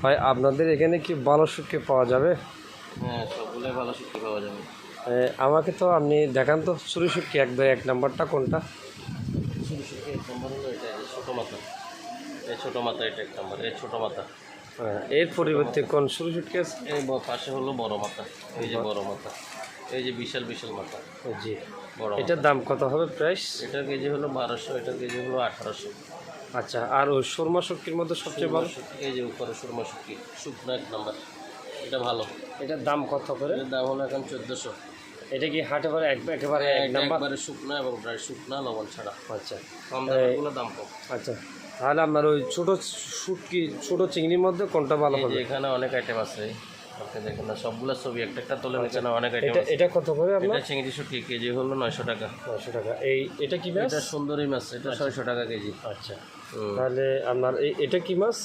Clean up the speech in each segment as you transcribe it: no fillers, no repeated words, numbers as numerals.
ভাই আপনাদের এখানে কি ভালো শুটকি পাওয়া যাবে? হ্যাঁ, সবগুলোই ভালো শুটকি পাওয়া যাবে। আমাকে তো আপনি দেখান তো চুরি শুটকি এক নাম্বারটা কোনটা? চুরি শুটকি এক নম্বর হলো এটা, এই ছোটো মাথা। এই ছোটো মাথা এটা এক নম্বর, এই ছোটো মাথা। এর পরিবর্তে কোন চুরি শুটকি আছে? এই পাশে হলো বড় মাথা, এই যে বড় মাথা, এই যে বিশাল বিশাল মাথা। জি। বড় এটার দাম কত হবে প্রাইস? এটার কেজি হলো 1200, এটার কেজি হলো 1800। আচ্ছা, আর ওই সুরমা শুটকির মধ্যে সবচেয়ে ভালো? এই যে উপরে সুরমা শুটকি, শুকনো এক নম্বর, এটা ভালো। এটার দাম কত করে? এটার দাম হলো এখন 1400। এটা কি হাটে পারে একেবারে এক নাম্বার? একবারে শুকনো এবং প্রায় শুকনো লবণ ছাড়া। আচ্ছা কম দামগুলো দাম কম। আচ্ছা, তাহলে আপনার ওই ছোটো শুটকি ছোটো চিংড়ির মধ্যে কোনটা ভালো হবে? এখানে অনেক আইটেম আছে, আপনি দেখেন না, সবগুলো ছবি একটা একটা তোলে নিচে না, অনেক আইটেম আছে। এটা কত করে আপনার? এটা চিংড়ি শুটকি কেজি হলো 900 টাকা। 900 টাকা। এটা কি মাছ? এটা সুন্দরী মাছ, এটা 600 টাকা কেজি। আচ্ছা, তাহলে আপনার এটা কি মাছ?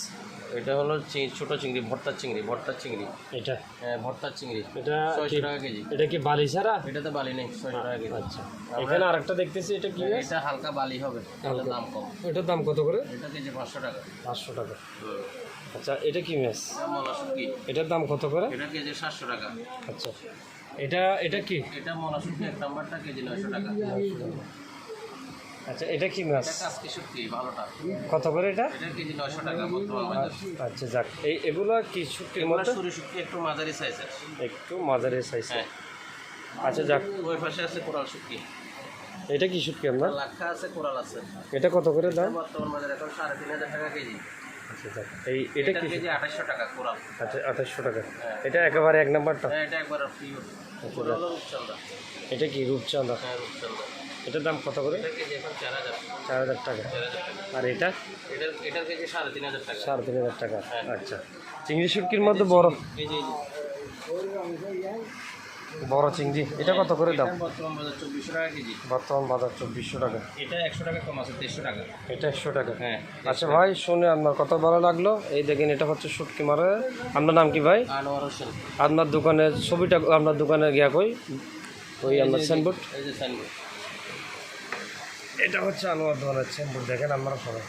এটা হলো ছোট চিংড়ি, ভর্তার চিংড়ি, ভর্তার চিংড়ি। এটা হ্যাঁ, ভর্তার চিংড়ি, এটা 600 টাকা কেজি। এটা কি বালি ছাড়া? এটাতে বালি নেই, 600 টাকা কেজি। আচ্ছা, এখানে আরেকটা দেখতেছি, এটা কি মাছ? এটা হালকা বালি হবে, তাহলে দাম কম। এটার দাম কত করে? এটা কেজি 500 টাকা। 500 টাকা। আচ্ছা, এটা কি মাছ? এটা মলা শুটকি, এটার দাম কত করে? এটা কেজি 700 টাকা। আচ্ছা, এটা কি? এটা মলা শুটকি এক নাম্বারটা কেজি 900 টাকা। আচ্ছা, এটা কি মাছ? এটা কাজকি শুটকি ভালোটা। কত করে এটা? এটা কেজি 900 টাকা বর্তমান বাজার। আচ্ছা, যাক, এগুলো কি শুটকির এগুলো মধ্যে? সরু শুটকি, একটু মাঝারি সাইজের। একটু মাঝারি সাইজ। হ্যাঁ। আচ্ছা, যাক, ওই পাশে আছে কোরাল শুটকি। এটা কি শুটকি আপনার? লাক্ষা আছে, কোরাল আছে। এটা কত করে দাম? বর্তমান বাজার এখন 3500 টাকা কেজি। আচ্ছা, যাক, এটা কি? কেজি 2800 টাকা কোরাল। আচ্ছা, 2800 টাকা। এটা একেবারে এক নাম্বারটা? হ্যাঁ, এটা একবার পিওর। কোরাল হলো রূপচন্দা। এটা কি রূপচাঁদা? হ্যাঁ, রূপচন্দা। এটার দাম কত করে? এটা কেজি এখন 4000। 4000 টাকা। 4000 টাকা। আর এটা? এটার কেজি 3500 টাকা। 3500 টাকা। হ্যাঁ। আচ্ছা, চিংড়ি শুটকির মধ্যে বড় এই যে বড় চিংড়ি, এটা কত করে দাম? বর্তমান বাজার 2400 টাকা কেজি। বর্তমান বাজার 2400 টাকা। এটা 100 টাকা কম আছে, 150 টাকা। এটা 100 টাকা। হ্যাঁ। আচ্ছা ভাই, শুনে আপনার কত ভালো লাগলো। এই দেখেন, এটা হচ্ছে শুটকি মারে। আপনার নাম কি ভাই? আনোয়ার হোসেন। আপনার দোকানের ছবিটা আপনার দোকানে গিয়া কই ওই আপনার সাইনবোর্ড? এই যে সাইনবোর্ড। এটা হচ্ছে আনোয়ার দোকানের সাইনবোর্ড, দেখেন আপনারা সবাই।